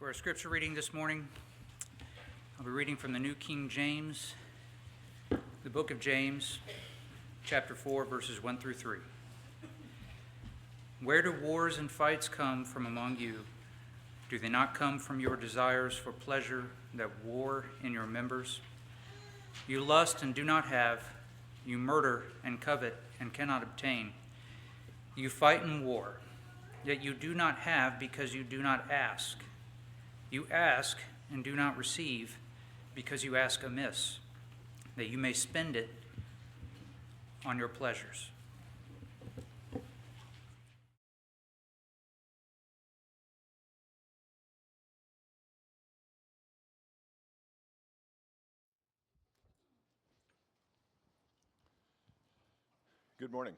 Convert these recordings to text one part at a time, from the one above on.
For our scripture reading this morning, I'll be reading from the New King James, the book of James, chapter 4, verses 1 through 3. Where do wars and fights come from among you? Do they not come from your desires for pleasure that war in your members? You lust and do not have. You murder and covet and cannot obtain. You fight and war, yet you do not have because you do not ask. You ask and do not receive because you ask amiss, that you may spend it on your pleasures. Good morning.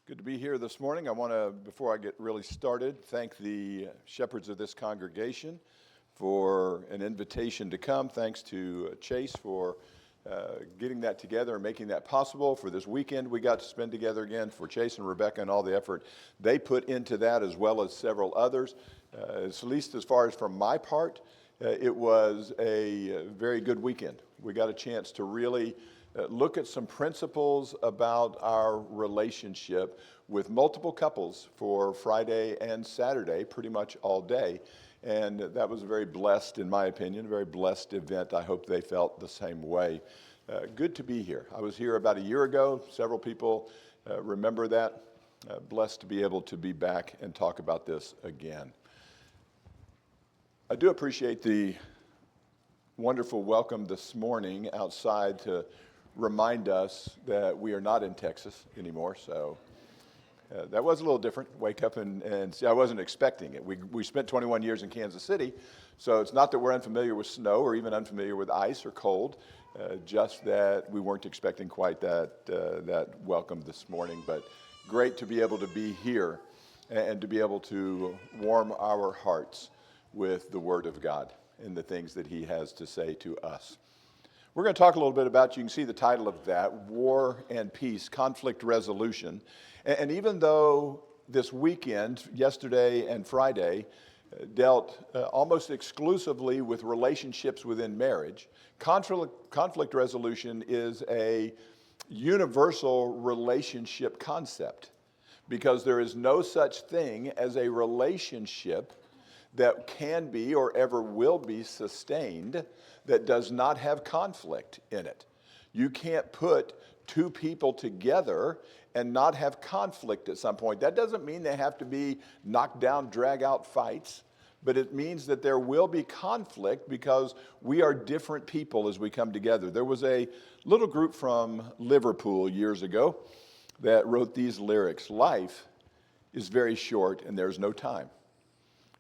Good to be here this morning. I want to, before I get really started, thank the shepherds of this congregation for an invitation to come. Thanks to Chase for getting that together and making that possible. For this weekend we got to spend together again, for Chase and Rebecca and all the effort they put into that, as well as several others. At least as far as from my part, it was a very good weekend. We got a chance to really look at some principles about our relationship with multiple couples for Friday and Saturday, pretty much all day. And that was a very blessed, in my opinion, a very blessed event. I hope they felt the same way. Good to be here. I was here about a year ago. Several people remember that. Blessed to be able to be back and talk about this again. I do appreciate the wonderful welcome this morning outside to remind us that we are not in Texas anymore. So that was a little different. Wake up and see, I wasn't expecting it. We spent 21 years in Kansas City, so it's not that we're unfamiliar with snow or even unfamiliar with ice or cold, just that we weren't expecting quite that welcome this morning. But great to be able to be here and to be able to warm our hearts with the Word of God and the things that He has to say to us. We're going to talk a little bit about, you can see the title of that, War and Peace, Conflict Resolution. And even though this weekend, yesterday and Friday, dealt almost exclusively with relationships within marriage, conflict resolution is a universal relationship concept, because there is no such thing as a relationship that can be or ever will be sustained that does not have conflict in it. You can't put two people together and not have conflict at some point. That doesn't mean they have to be knocked down, drag out fights, but it means that there will be conflict because we are different people as we come together. There was a little group from Liverpool years ago that wrote these lyrics: "Life is very short and there's no time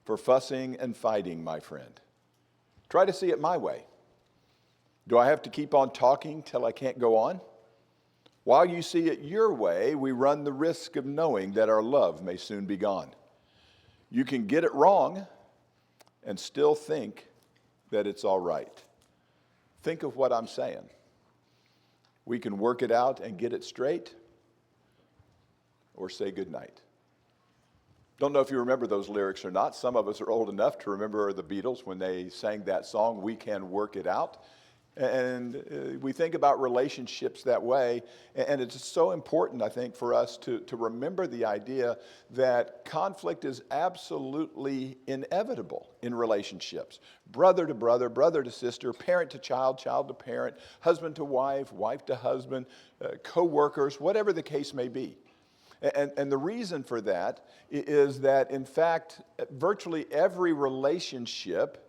for fussing and fighting, my friend. Try to see it my way. Do I have to keep on talking till I can't go on? While you see it your way, we run the risk of knowing that our love may soon be gone. You can get it wrong and still think that it's all right." Think of what I'm saying. We can work it out and get it straight, or say goodnight. Don't know if you remember those lyrics or not. Some of us are old enough to remember the Beatles when they sang that song, "We Can Work It Out." And we think about relationships that way. And it's so important, I think, for us to remember the idea that conflict is absolutely inevitable in relationships. Brother to brother, brother to sister, parent to child, child to parent, husband to wife, wife to husband, co-workers, whatever the case may be. And the reason for that is that, in fact, virtually every relationship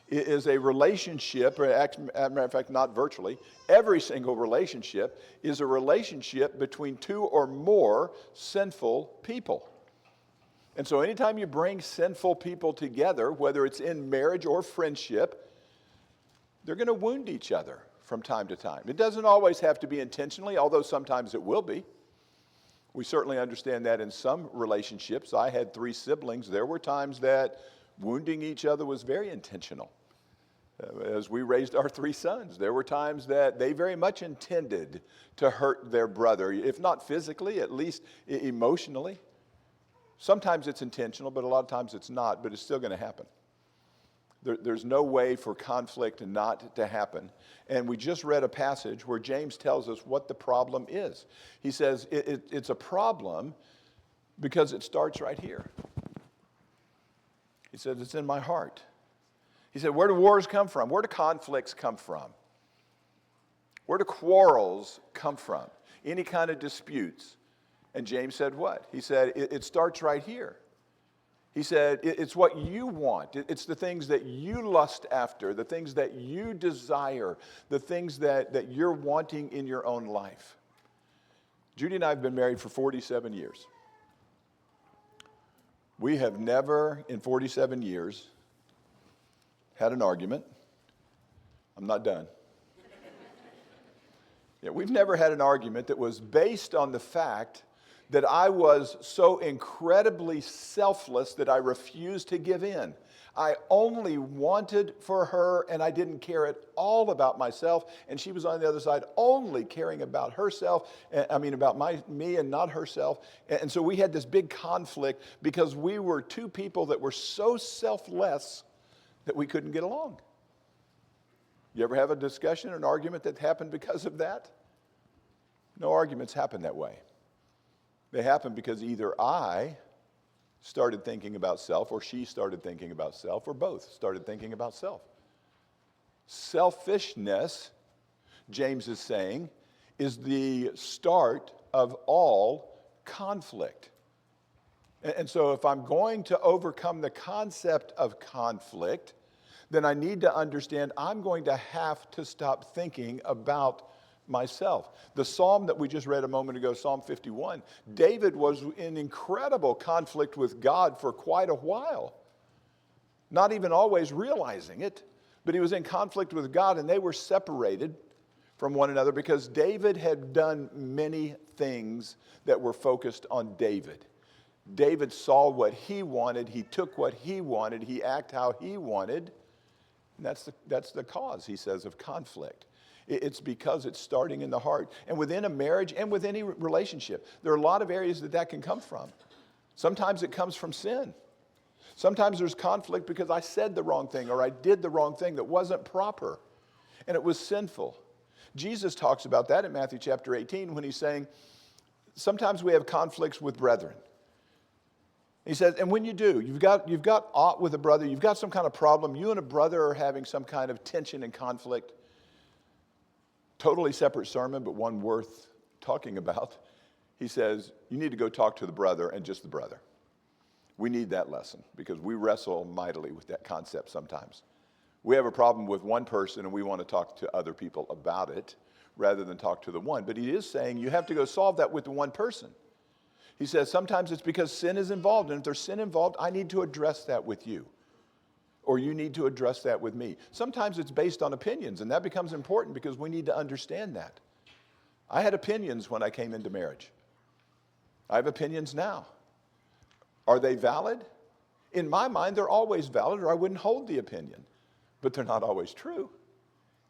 is a relationship, or as a matter of fact, not virtually, every single relationship is a relationship between two or more sinful people. And so anytime you bring sinful people together, whether it's in marriage or friendship, they're going to wound each other from time to time. It doesn't always have to be intentionally, although sometimes it will be. We certainly understand that in some relationships. I had 3 siblings. There were times that wounding each other was very intentional. As we raised our 3 sons, there were times that they very much intended to hurt their brother, if not physically, at least emotionally. Sometimes it's intentional, but a lot of times it's not, but it's still going to happen. There's no way for conflict not to happen. And we just read a passage where James tells us what the problem is. He says it's a problem because it starts right here. He says, it's in my heart. He said, where do wars come from? Where do conflicts come from? Where do quarrels come from? Any kind of disputes. And James said what? He said, it starts right here. He said, it's what you want. It's the things that you lust after, the things that you desire, the things that you're wanting in your own life. Judy and I have been married for 47 years. We have never, in 47 years, had an argument. I'm not done. Yeah, we've never had an argument that was based on the fact that I was so incredibly selfless that I refused to give in. I only wanted for her, and I didn't care at all about myself, and she was on the other side only caring about herself, about me and not herself. And so we had this big conflict because we were two people that were so selfless that we couldn't get along. You ever have a discussion or an argument that happened because of that? No arguments happen that way. They happen because either I started thinking about self, or she started thinking about self, or both started thinking about self. Selfishness, James is saying, is the start of all conflict. And so if I'm going to overcome the concept of conflict, then I need to understand I'm going to have to stop thinking about myself. The psalm that we just read a moment ago, Psalm 51, David was in incredible conflict with God for quite a while. Not even always realizing it, but he was in conflict with God, and they were separated from one another because David had done many things that were focused on David. David saw what he wanted, he took what he wanted, he acted how he wanted, and that's the cause, he says, of conflict. It's because it's starting in the heart. And within a marriage and with any relationship, there are a lot of areas that can come from. Sometimes it comes from sin. Sometimes there's conflict because I said the wrong thing or I did the wrong thing that wasn't proper and it was sinful. Jesus talks about that in Matthew chapter 18 when he's saying, sometimes we have conflicts with brethren. He says, and when you do, you've got aught with a brother, you've got some kind of problem, you and a brother are having some kind of tension and conflict. Totally separate sermon, but one worth talking about. He says, you need to go talk to the brother and just the brother. We need that lesson because we wrestle mightily with that concept sometimes. We have a problem with one person and we want to talk to other people about it rather than talk to the one. But he is saying you have to go solve that with the one person. He says sometimes it's because sin is involved, and if there's sin involved, I need to address that with you. Or you need to address that with me. Sometimes it's based on opinions, and that becomes important because we need to understand that. I had opinions when I came into marriage. I have opinions now. Are they valid? In my mind, they're always valid, or I wouldn't hold the opinion. But they're not always true.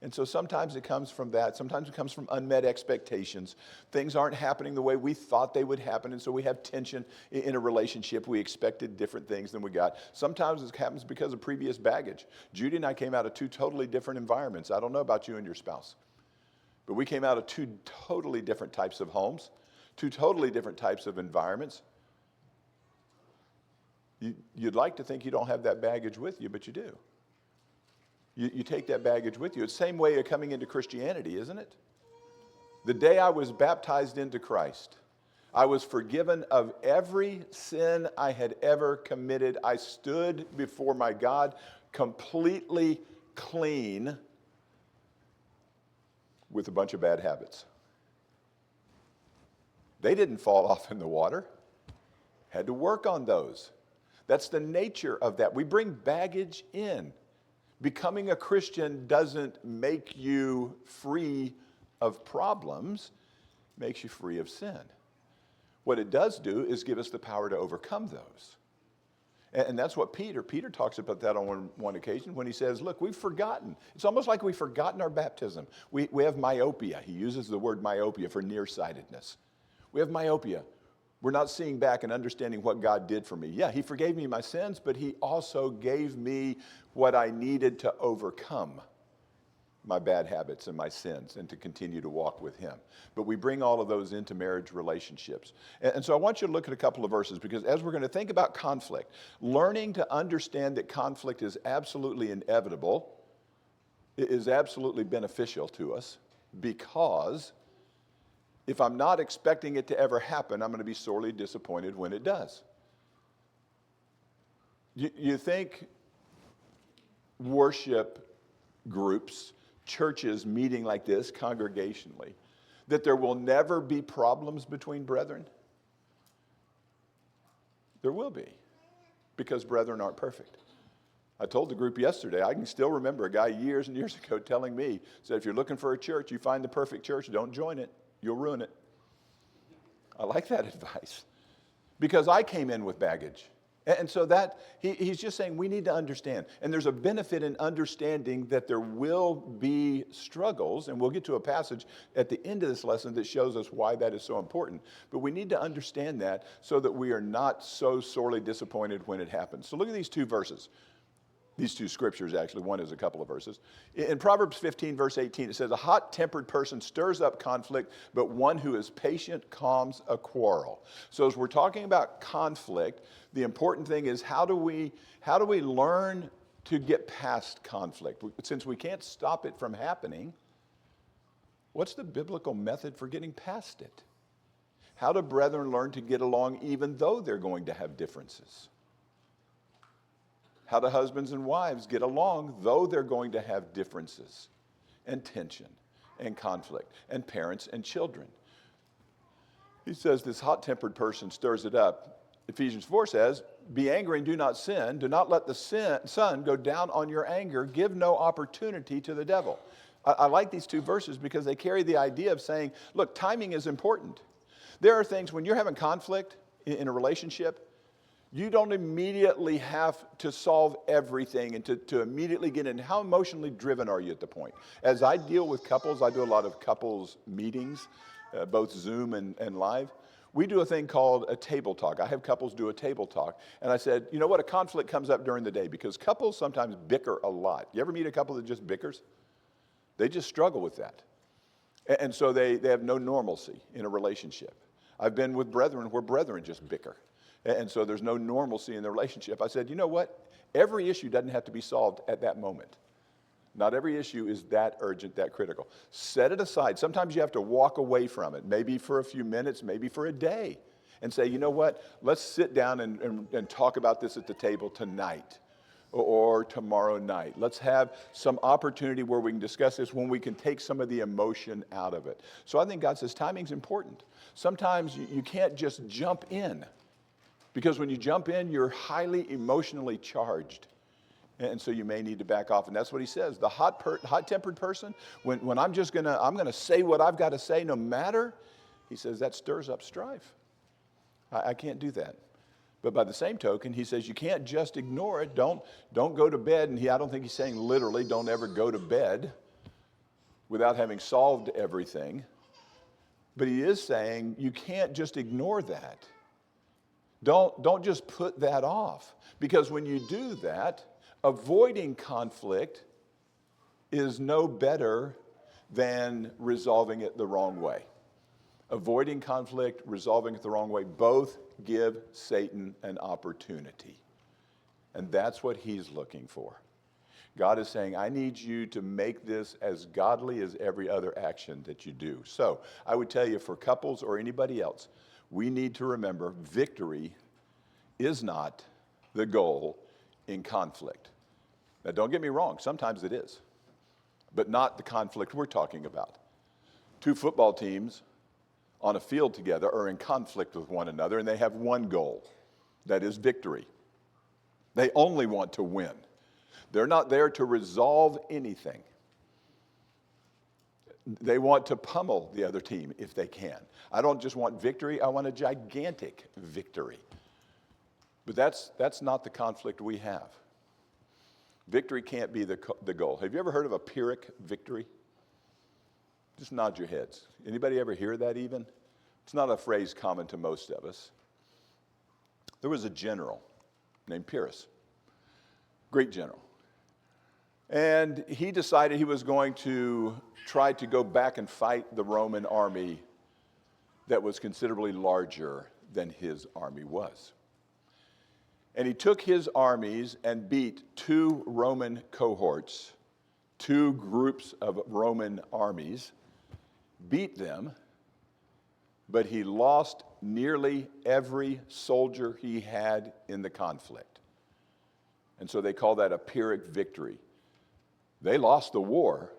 And so sometimes it comes from that. Sometimes it comes from unmet expectations. Things aren't happening the way we thought they would happen, and so we have tension in a relationship. We expected different things than we got. Sometimes it happens because of previous baggage. Judy and I came out of two totally different environments. I don't know about you and your spouse, but we came out of two totally different types of homes, two totally different types of environments. You'd like to think you don't have that baggage with you, but you do. You take that baggage with you. It's the same way of coming into Christianity, isn't it? The day I was baptized into Christ, I was forgiven of every sin I had ever committed. I stood before my God completely clean with a bunch of bad habits. They didn't fall off in the water. Had to work on those. That's the nature of that. We bring baggage in. Becoming a Christian doesn't make you free of problems, it makes you free of sin. What it does do is give us the power to overcome those. And that's what Peter talks about that on one occasion when he says, look, we've forgotten. It's almost like we've forgotten our baptism. We have myopia. He uses the word myopia for nearsightedness. We have myopia. We're not seeing back and understanding what God did for me. Yeah, he forgave me my sins, but he also gave me what I needed to overcome my bad habits and my sins and to continue to walk with him. But we bring all of those into marriage relationships. And so I want you to look at a couple of verses, because as we're going to think about conflict, learning to understand that conflict is absolutely inevitable is absolutely beneficial to us, because if I'm not expecting it to ever happen, I'm going to be sorely disappointed when it does. You think worship groups, churches meeting like this congregationally, that there will never be problems between brethren? There will be, because brethren aren't perfect. I told the group yesterday, I can still remember a guy years and years ago telling me, said, if you're looking for a church, you find the perfect church, don't join it. You'll ruin it. I like that advice, because I came in with baggage. And so that, he's just saying we need to understand. And there's a benefit in understanding that there will be struggles, and we'll get to a passage at the end of this lesson that shows us why that is so important. But we need to understand that so that we are not so sorely disappointed when it happens. So look at these two verses. These two scriptures, actually. One is a couple of verses. In Proverbs 15, verse 18, it says, a hot-tempered person stirs up conflict, but one who is patient calms a quarrel. So as we're talking about conflict, the important thing is how do we learn to get past conflict? Since we can't stop it from happening, what's the biblical method for getting past it? How do brethren learn to get along even though they're going to have differences? How do husbands and wives get along though they're going to have differences and tension and conflict, and parents and children? He says this hot-tempered person stirs it up. Ephesians 4 says, be angry and do not sin. Do not let the sun go down on your anger. Give no opportunity to the devil. I like these two verses because they carry the idea of saying, look, timing is important. There are things when you're having conflict in a relationship, you don't immediately have to solve everything and to immediately get in. How emotionally driven are you at the point? As I deal with couples, I do a lot of couples meetings, both Zoom and live. We do a thing called a table talk. I have couples do a table talk. And I said, you know what, a conflict comes up during the day because couples sometimes bicker a lot. You ever meet a couple that just bickers? They just struggle with that. And so they have no normalcy in a relationship. I've been with brethren where brethren just bicker. And so there's no normalcy in the relationship. I said, you know what? Every issue doesn't have to be solved at that moment. Not every issue is that urgent, that critical. Set it aside. Sometimes you have to walk away from it, maybe for a few minutes, maybe for a day, and say, you know what? Let's sit down and talk about this at the table tonight or tomorrow night. Let's have some opportunity where we can discuss this when we can take some of the emotion out of it. So I think God says timing's important. Sometimes you can't just jump in. Because when you jump in, you're highly emotionally charged. And so you may need to back off. And that's what he says. The hot-tempered person, when I'm going to say what I've got to say no matter, he says that stirs up strife. I can't do that. But by the same token, he says you can't just ignore it. Don't go to bed. And I don't think he's saying literally don't ever go to bed without having solved everything. But he is saying you can't just ignore that. Don't just put that off, because when you do that, avoiding conflict is no better than resolving it the wrong way. Avoiding conflict, resolving it the wrong way, both give Satan an opportunity. And that's what he's looking for. God is saying, I need you to make this as godly as every other action that you do. So I would tell you, for couples or anybody else, we need to remember victory is not the goal in conflict. Now, don't get me wrong, sometimes it is, but not the conflict we're talking about. Two football teams on a field together are in conflict with one another, and they have one goal, that is victory. They only want to win. They're not there to resolve anything. They want to pummel the other team if they can. I don't just want victory, I want a gigantic victory. But that's not the conflict we have. Victory can't be the goal. Have you ever heard of a Pyrrhic victory? Just nod your heads. Anybody ever hear that even? It's not a phrase common to most of us. There was a general named Pyrrhus, great general. And he decided he was going to try to go back and fight the Roman army that was considerably larger than his army was. And he took his armies and beat two Roman cohorts, two groups of Roman armies, beat them, but he lost nearly every soldier he had in the conflict. And so they call that a Pyrrhic victory. They lost the war.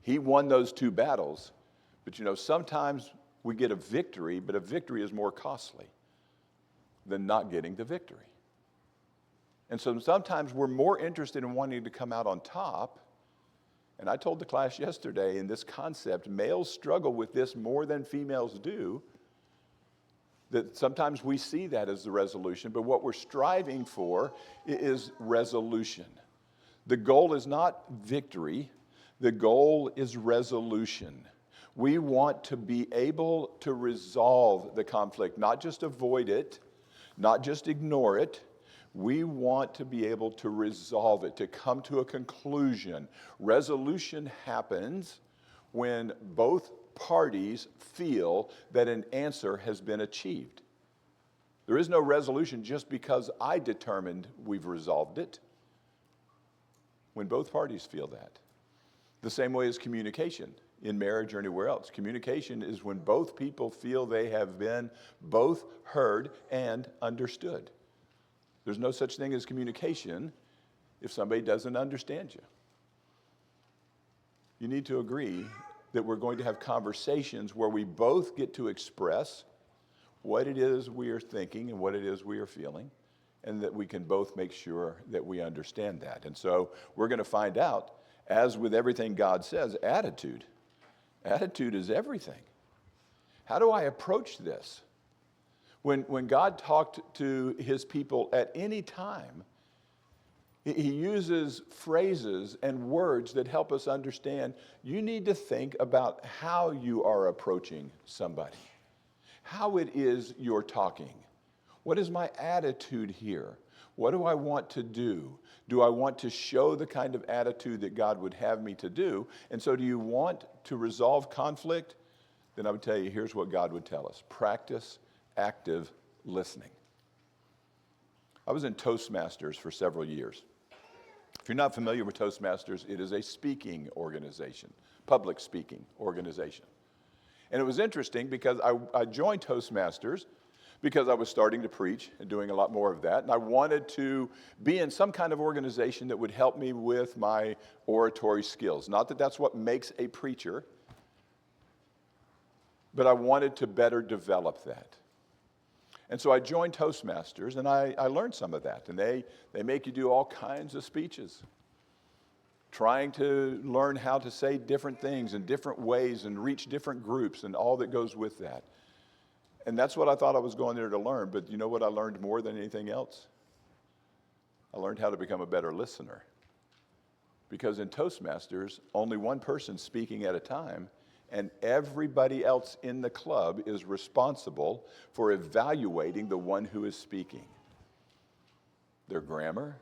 He won those two battles. But sometimes we get a victory, but a victory is more costly than not getting the victory. And so sometimes we're more interested in wanting to come out on top. And I told the class yesterday in this concept, males struggle with this more than females do. That sometimes we see that as the resolution, but what we're striving for is resolution. The goal is not victory, the goal is resolution. We want to be able to resolve the conflict, not just avoid it, not just ignore it. We want to be able to resolve it, to come to a conclusion. Resolution happens when both parties feel that an answer has been achieved. There is no resolution just because I determined we've resolved it. When both parties feel that. The same way as communication in marriage or anywhere else. Communication is when both people feel they have been both heard and understood. There's no such thing as communication if somebody doesn't understand you. You need to agree that we're going to have conversations where we both get to express what it is we are thinking and what it is we are feeling, and that we can both make sure that we understand that. And so we're going to find out, as with everything God says, attitude. Attitude is everything. How do I approach this? When God talked to his people at any time, he uses phrases and words that help us understand you need to think about how you are approaching somebody, how it is you're talking. What is my attitude here? What do I want to do? Do I want to show the kind of attitude that God would have me to do? And so do you want to resolve conflict? Then I would tell you, here's what God would tell us. Practice active listening. I was in Toastmasters for several years. If you're not familiar with Toastmasters, it is a speaking organization, public speaking organization. And it was interesting because I joined Toastmasters because I was starting to preach and doing a lot more of that. And I wanted to be in some kind of organization that would help me with my oratory skills. Not that that's what makes a preacher, but I wanted to better develop that. And so I joined Toastmasters, and I learned some of that. And they make you do all kinds of speeches, trying to learn how to say different things in different ways and reach different groups and all that goes with that. And that's what I thought I was going there to learn. But you know what I learned more than anything else? I learned how to become a better listener. Because in Toastmasters, only one person's speaking at a time, and everybody else in the club is responsible for evaluating the one who is speaking. Their grammar,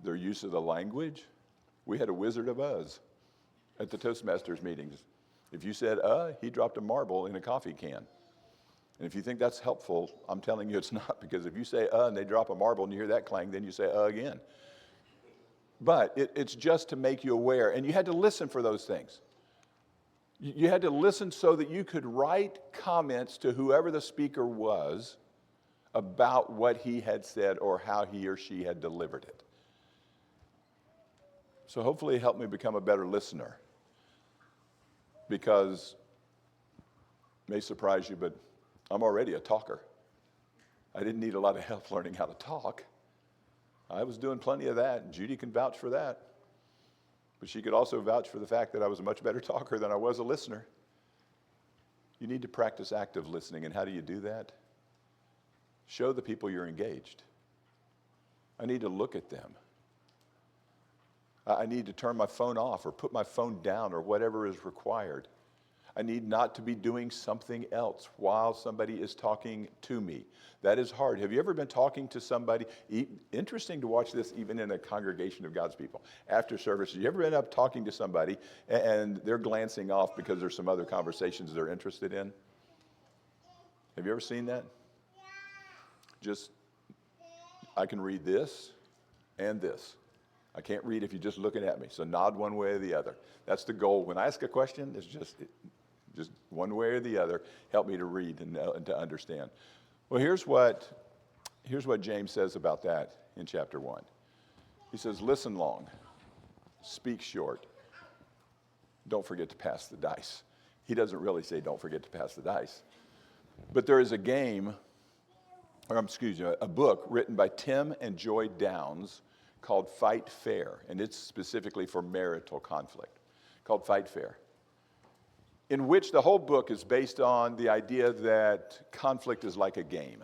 their use of the language. We had a Wizard of Oz at the Toastmasters meetings. If you said, he dropped a marble in a coffee can. And if you think that's helpful, I'm telling you it's not, because if you say and they drop a marble and you hear that clang, then you say again. But it's just to make you aware. And you had to listen for those things. You had to listen so that you could write comments to whoever the speaker was about what he had said or how he or she had delivered it. So hopefully it helped me become a better listener. Because, it may surprise you, but I'm already a talker. I didn't need a lot of help learning how to talk. I was doing plenty of that, and Judy can vouch for that. But she could also vouch for the fact that I was a much better talker than I was a listener. You need to practice active listening, and how do you do that? Show the people you're engaged. I need to look at them. I need to turn my phone off or put my phone down or whatever is required. I need not to be doing something else while somebody is talking to me. That is hard. Have you ever been talking to somebody? Interesting to watch this even in a congregation of God's people. After service, you ever been up talking to somebody and they're glancing off because there's some other conversations they're interested in? Have you ever seen that? Just, I can read this and this. I can't read if you're just looking at me. So nod one way or the other. That's the goal. When I ask a question, it's just one way or the other. Help me to read and to understand. Well, here's what James says about that in chapter 1. He says, listen long, speak short. Don't forget to pass the dice. He doesn't really say don't forget to pass the dice. But there is a book written by Tim and Joy Downs called Fight Fair, and it's specifically for marital conflict, called Fight Fair, in which the whole book is based on the idea that conflict is like a game.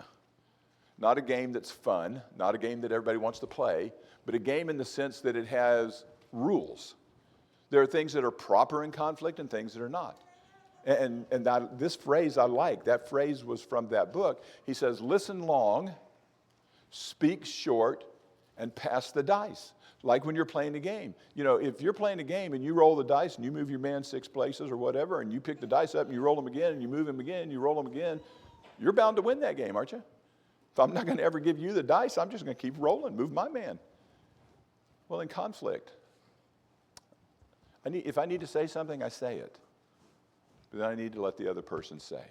Not a game that's fun, not a game that everybody wants to play, but a game in the sense that it has rules. There are things that are proper in conflict and things that are not. And this phrase I like. That phrase was from that book. He says, listen long, speak short, and pass the dice. Like when you're playing a game. You know, if you're playing a game and you roll the dice and you move your man 6 places or whatever, and you pick the dice up and you roll them again and you move them again and you roll them again, you're bound to win that game, aren't you? If I'm not going to ever give you the dice, I'm just going to keep rolling, move my man. Well, in conflict, if I need to say something, I say it. But then I need to let the other person say.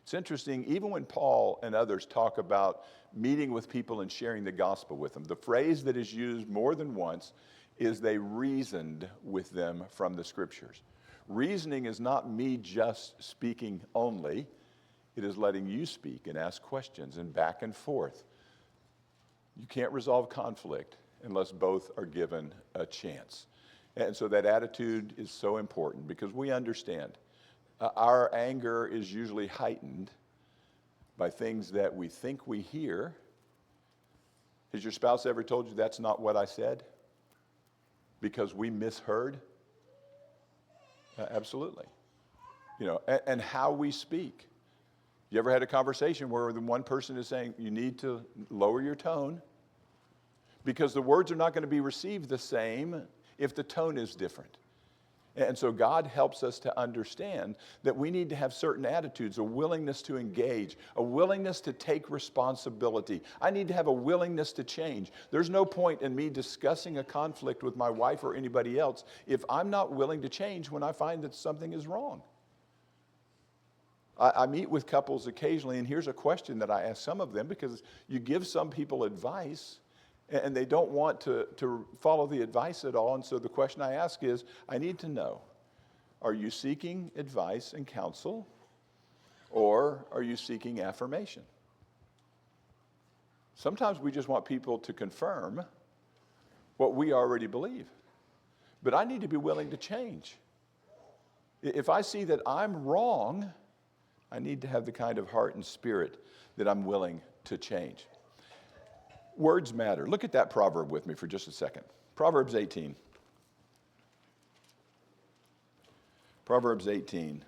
It's interesting, even when Paul and others talk about meeting with people and sharing the gospel with them, the phrase that is used more than once is they reasoned with them from the scriptures. Reasoning is not me just speaking only. It is letting you speak and ask questions and back and forth. You can't resolve conflict unless both are given a chance. And so that attitude is so important because we understand our anger is usually heightened by things that we think we hear. Has your spouse ever told you that's not what I said? Because we misheard? Absolutely. You know, and how we speak. You ever had a conversation where the one person is saying, you need to lower your tone because the words are not going to be received the same if the tone is different. And so God helps us to understand that we need to have certain attitudes, a willingness to engage, a willingness to take responsibility. I need to have a willingness to change. There's no point in me discussing a conflict with my wife or anybody else if I'm not willing to change when I find that something is wrong. I meet with couples occasionally, and here's a question that I ask some of them because you give some people advice and they don't want to follow the advice at all. And so the question I ask is, I need to know, are you seeking advice and counsel, or are you seeking affirmation? Sometimes we just want people to confirm what we already believe. But I need to be willing to change. If I see that I'm wrong, I need to have the kind of heart and spirit that I'm willing to change. Words matter. Look at that proverb with me for just a second. Proverbs 18. Proverbs 18.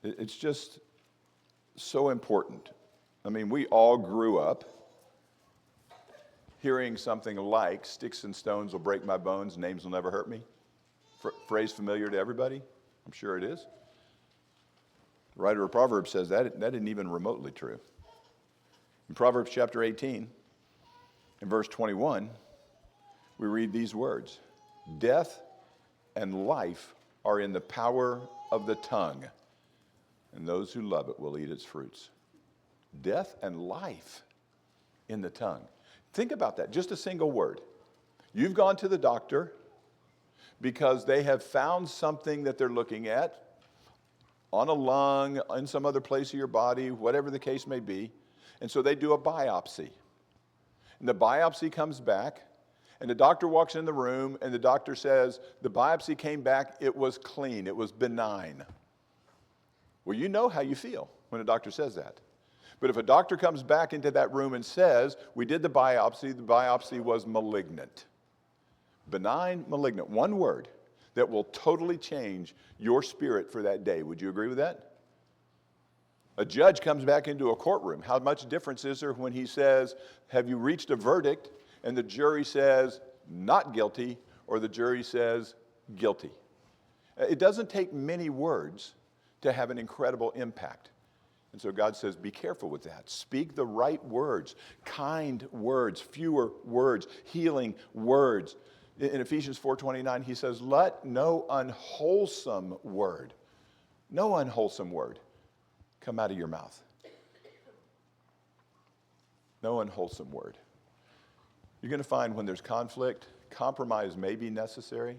It's just so important. I mean, we all grew up hearing something like, sticks and stones will break my bones, names will never hurt me. Phrase familiar to everybody? I'm sure it is. The writer of Proverbs says that isn't even remotely true. In Proverbs chapter 18, in verse 21, we read these words, death and life are in the power of the tongue, and those who love it will eat its fruits. Death and life in the tongue. Think about that, just a single word. You've gone to the doctor because they have found something that they're looking at on a lung, in some other place of your body, whatever the case may be. And so they do a biopsy. And the biopsy comes back, and the doctor walks in the room, and the doctor says, the biopsy came back, it was clean, it was benign. Well, you know how you feel when a doctor says that. But if a doctor comes back into that room and says, we did the biopsy was malignant. Benign, malignant. One word that will totally change your spirit for that day. Would you agree with that? A judge comes back into a courtroom. How much difference is there when he says, have you reached a verdict? And the jury says, not guilty, or the jury says, guilty. It doesn't take many words to have an incredible impact. And so God says, be careful with that. Speak the right words, kind words, fewer words, healing words. In Ephesians 4:29, he says, let no unwholesome word come out of your mouth. No unwholesome word. You're going to find when there's conflict, compromise may be necessary.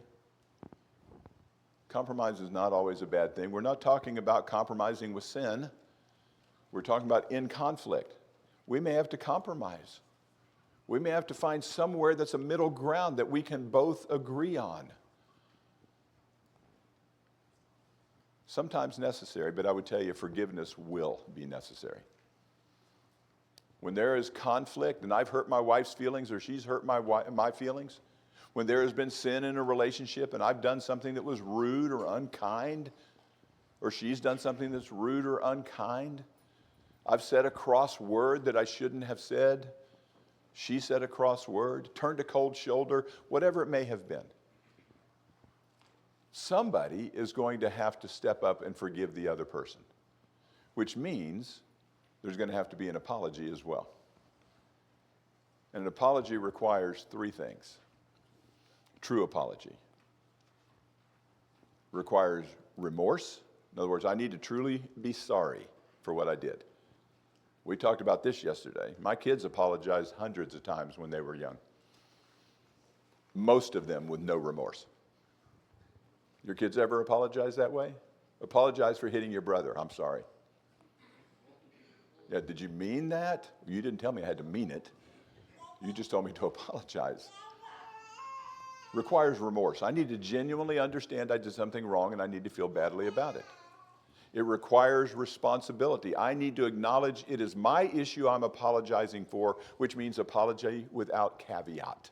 Compromise is not always a bad thing. We're not talking about compromising with sin. We're talking about in conflict. We may have to compromise. We may have to find somewhere that's a middle ground that we can both agree on. Sometimes necessary, but I would tell you forgiveness will be necessary. When there is conflict, and I've hurt my wife's feelings or she's hurt my feelings, when there has been sin in a relationship and I've done something that was rude or unkind, or she's done something that's rude or unkind, I've said a cross word that I shouldn't have said, she said a cross word, turned a cold shoulder, whatever it may have been. Somebody is going to have to step up and forgive the other person, which means there's going to have to be an apology as well. And an apology requires three things. True apology requires remorse. In other words, I need to truly be sorry for what I did. We talked about this yesterday. My kids apologized hundreds of times when they were young. Most of them with no remorse. Your kids ever apologize that way? Apologize for hitting your brother. I'm sorry. Yeah, did you mean that? You didn't tell me I had to mean it. You just told me to apologize. Requires remorse. I need to genuinely understand I did something wrong and I need to feel badly about it. It requires responsibility. I need to acknowledge it is my issue I'm apologizing for, which means apology without caveat.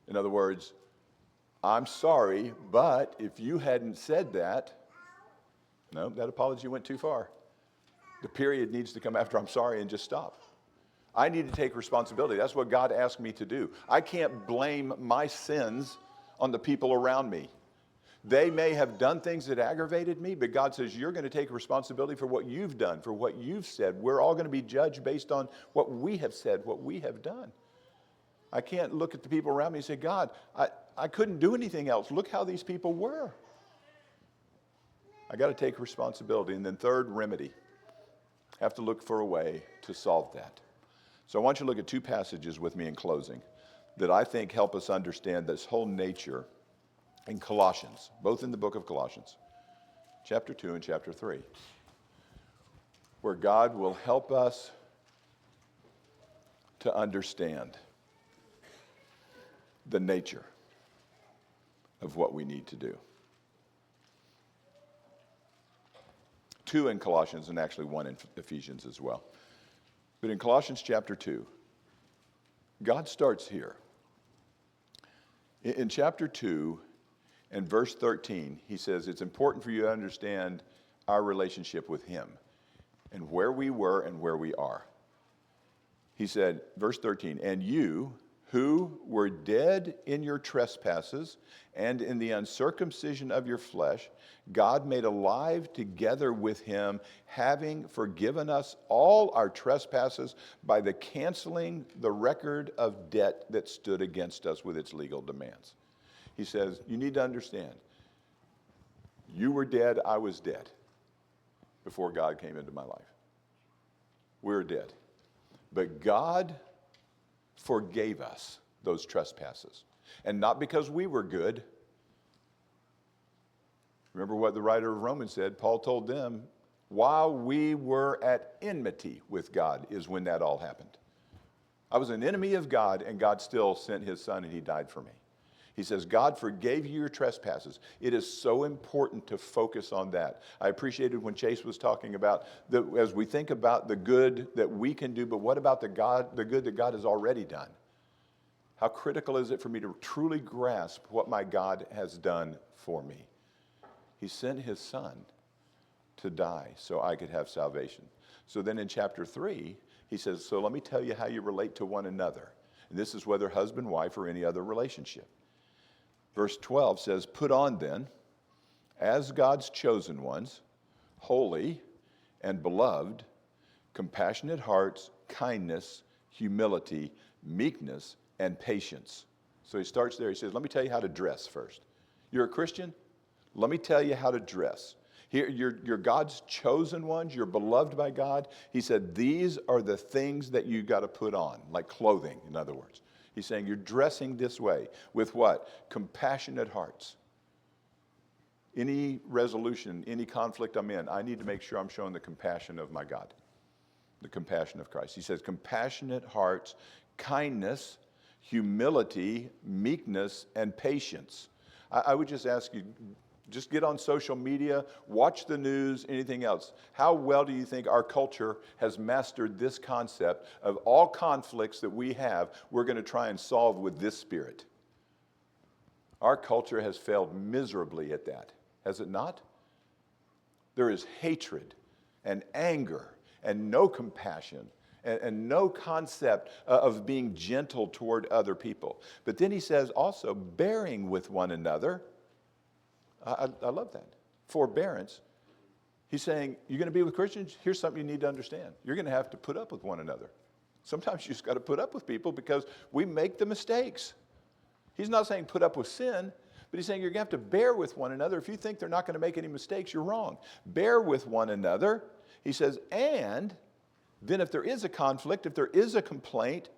In other words, I'm sorry, but if you hadn't said that, no, that apology went too far. The period needs to come after I'm sorry and just stop. I need to take responsibility. That's what God asked me to do. I can't blame my sins on the people around me. They may have done things that aggravated me, but God says, you're going to take responsibility for what you've done, for what you've said. We're all going to be judged based on what we have said, what we have done. I can't look at the people around me and say, God, I couldn't do anything else. Look how these people were. I got to take responsibility. And then third, remedy. Have to look for a way to solve that. So I want you to look at two passages with me in closing that I think help us understand this whole nature in Colossians, both in the book of Colossians, chapter 2 and chapter 3, where God will help us to understand the nature of what we need to do. 2 in Colossians and actually 1 in Ephesians as well. But in Colossians chapter 2, God starts here. In chapter 2 and verse 13, he says, it's important for you to understand our relationship with him and where we were and where we are. He said, verse 13, and you who were dead in your trespasses and in the uncircumcision of your flesh, God made alive together with him, having forgiven us all our trespasses by the canceling the record of debt that stood against us with its legal demands. He says, you need to understand, you were dead, I was dead before God came into my life. We were dead. But God forgave us those trespasses. And not because we were good. Remember what the writer of Romans said. Paul told them, while we were at enmity with God is when that all happened. I was an enemy of God, and God still sent his son, and he died for me. He says, God forgave you your trespasses. It is so important to focus on that. I appreciated when Chase was talking about, as we think about the good that we can do, but what about the good that God has already done? How critical is it for me to truly grasp what my God has done for me? He sent his son to die so I could have salvation. So then in chapter 3, he says, so let me tell you how you relate to one another. And this is whether husband, wife, or any other relationship. Verse 12 says, put on then, as God's chosen ones, holy and beloved, compassionate hearts, kindness, humility, meekness, and patience. So he starts there. He says, let me tell you how to dress first. You're a Christian? Let me tell you how to dress. Here, you're God's chosen ones. You're beloved by God. He said, these are the things that you got to put on, like clothing, in other words. He's saying you're dressing this way with what? Compassionate hearts. Any resolution, any conflict I'm in, I need to make sure I'm showing the compassion of my God, the compassion of Christ. He says compassionate hearts, kindness, humility, meekness, and patience. I would just ask you, just get on social media, watch the news, anything else. How well do you think our culture has mastered this concept of all conflicts that we have, we're going to try and solve with this spirit? Our culture has failed miserably at that, has it not? There is hatred and anger and no compassion and no concept of being gentle toward other people. But then he says also, bearing with one another. I love that. Forbearance. He's saying, you're going to be with Christians? Here's something you need to understand. You're going to have to put up with one another. Sometimes you just got to put up with people because we make the mistakes. He's not saying put up with sin, but he's saying you're going to have to bear with one another. If you think they're not going to make any mistakes, you're wrong. Bear with one another. He says, and then if there is a conflict, if there is a complaint,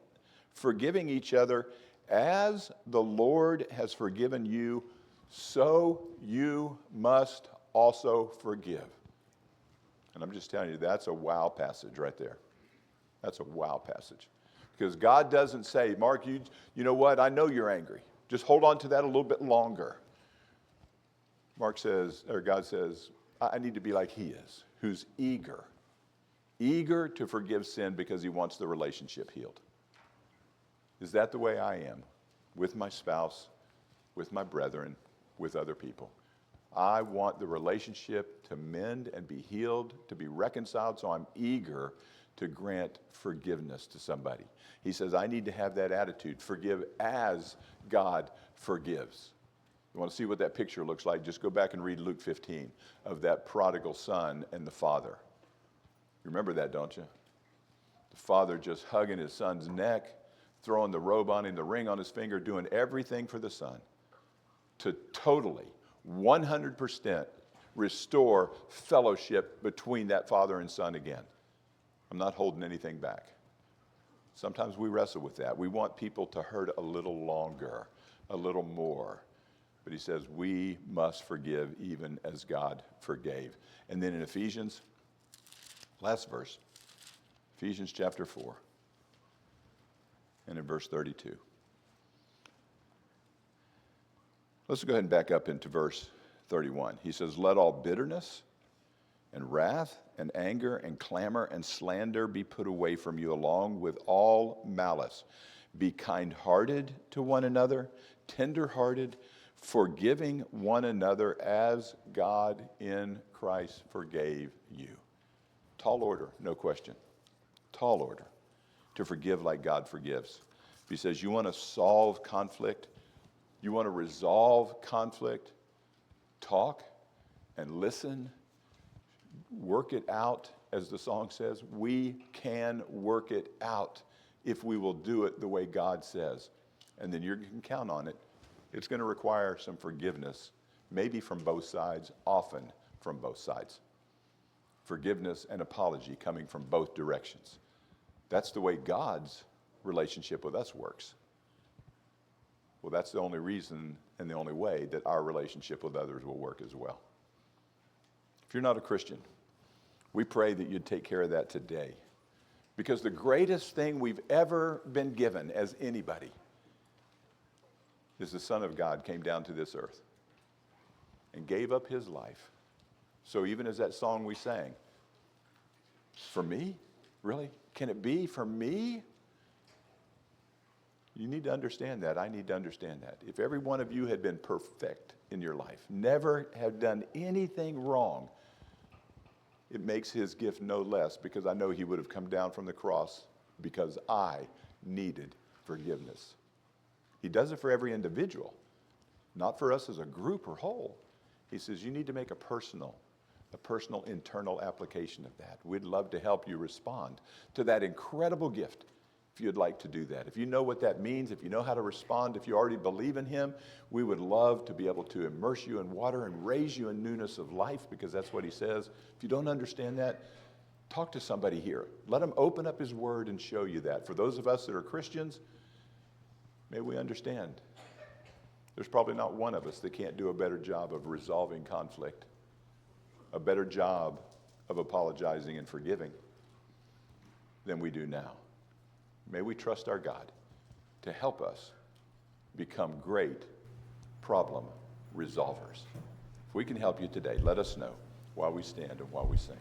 forgiving each other as the Lord has forgiven you, so you must also forgive. And I'm just telling you, that's a wow passage right there. That's a wow passage. Because God doesn't say, Mark, you know what? I know you're angry. Just hold on to that a little bit longer. Mark says, or God says, I need to be like he is, who's eager to forgive sin because he wants the relationship healed. Is that the way I am with my spouse, with my brethren, with other people? I want the relationship to mend and be healed, to be reconciled, so I'm eager to grant forgiveness to somebody. He says, I need to have that attitude. Forgive as God forgives. You want to see what that picture looks like? Just go back and read Luke 15 of that prodigal son and the father. You remember that, don't you? The father just hugging his son's neck, throwing the robe on him, the ring on his finger, doing everything for the son to totally, 100% restore fellowship between that father and son again. I'm not holding anything back. Sometimes we wrestle with that. We want people to hurt a little longer, a little more. But he says we must forgive even as God forgave. And then in Ephesians, last verse, Ephesians chapter 4, and in verse 32. Let's go ahead and back up into verse 31. He says, let all bitterness and wrath and anger and clamor and slander be put away from you, along with all malice. Be kind-hearted to one another, tender-hearted, forgiving one another as God in Christ forgave you. Tall order, no question. Tall order to forgive like God forgives. He says, you want to solve conflict, you want to resolve conflict, talk and listen, work it out, as the song says. We can work it out if we will do it the way God says. And then you can count on it. It's going to require some forgiveness, maybe from both sides, often from both sides. Forgiveness and apology coming from both directions. That's the way God's relationship with us works. Well, that's the only reason and the only way that our relationship with others will work as well. If you're not a Christian, we pray that you'd take care of that today. Because the greatest thing we've ever been given as anybody is the Son of God came down to this earth and gave up his life. So even as that song we sang, for me? Really? Can it be for me? You need to understand that. I need to understand that. If every one of you had been perfect in your life, never had done anything wrong, it makes his gift no less, because I know he would have come down from the cross because I needed forgiveness. He does it for every individual, not for us as a group or whole. He says you need to make a personal internal application of that. We'd love to help you respond to that incredible gift if you'd like to do that. If you know what that means, if you know how to respond, if you already believe in him, we would love to be able to immerse you in water and raise you in newness of life, because that's what he says. If you don't understand that, talk to somebody here. Let him open up his word and show you that. For those of us that are Christians, may we understand. There's probably not one of us that can't do a better job of resolving conflict, a better job of apologizing and forgiving than we do now. May we trust our God to help us become great problem resolvers. If we can help you today, let us know while we stand and while we sing.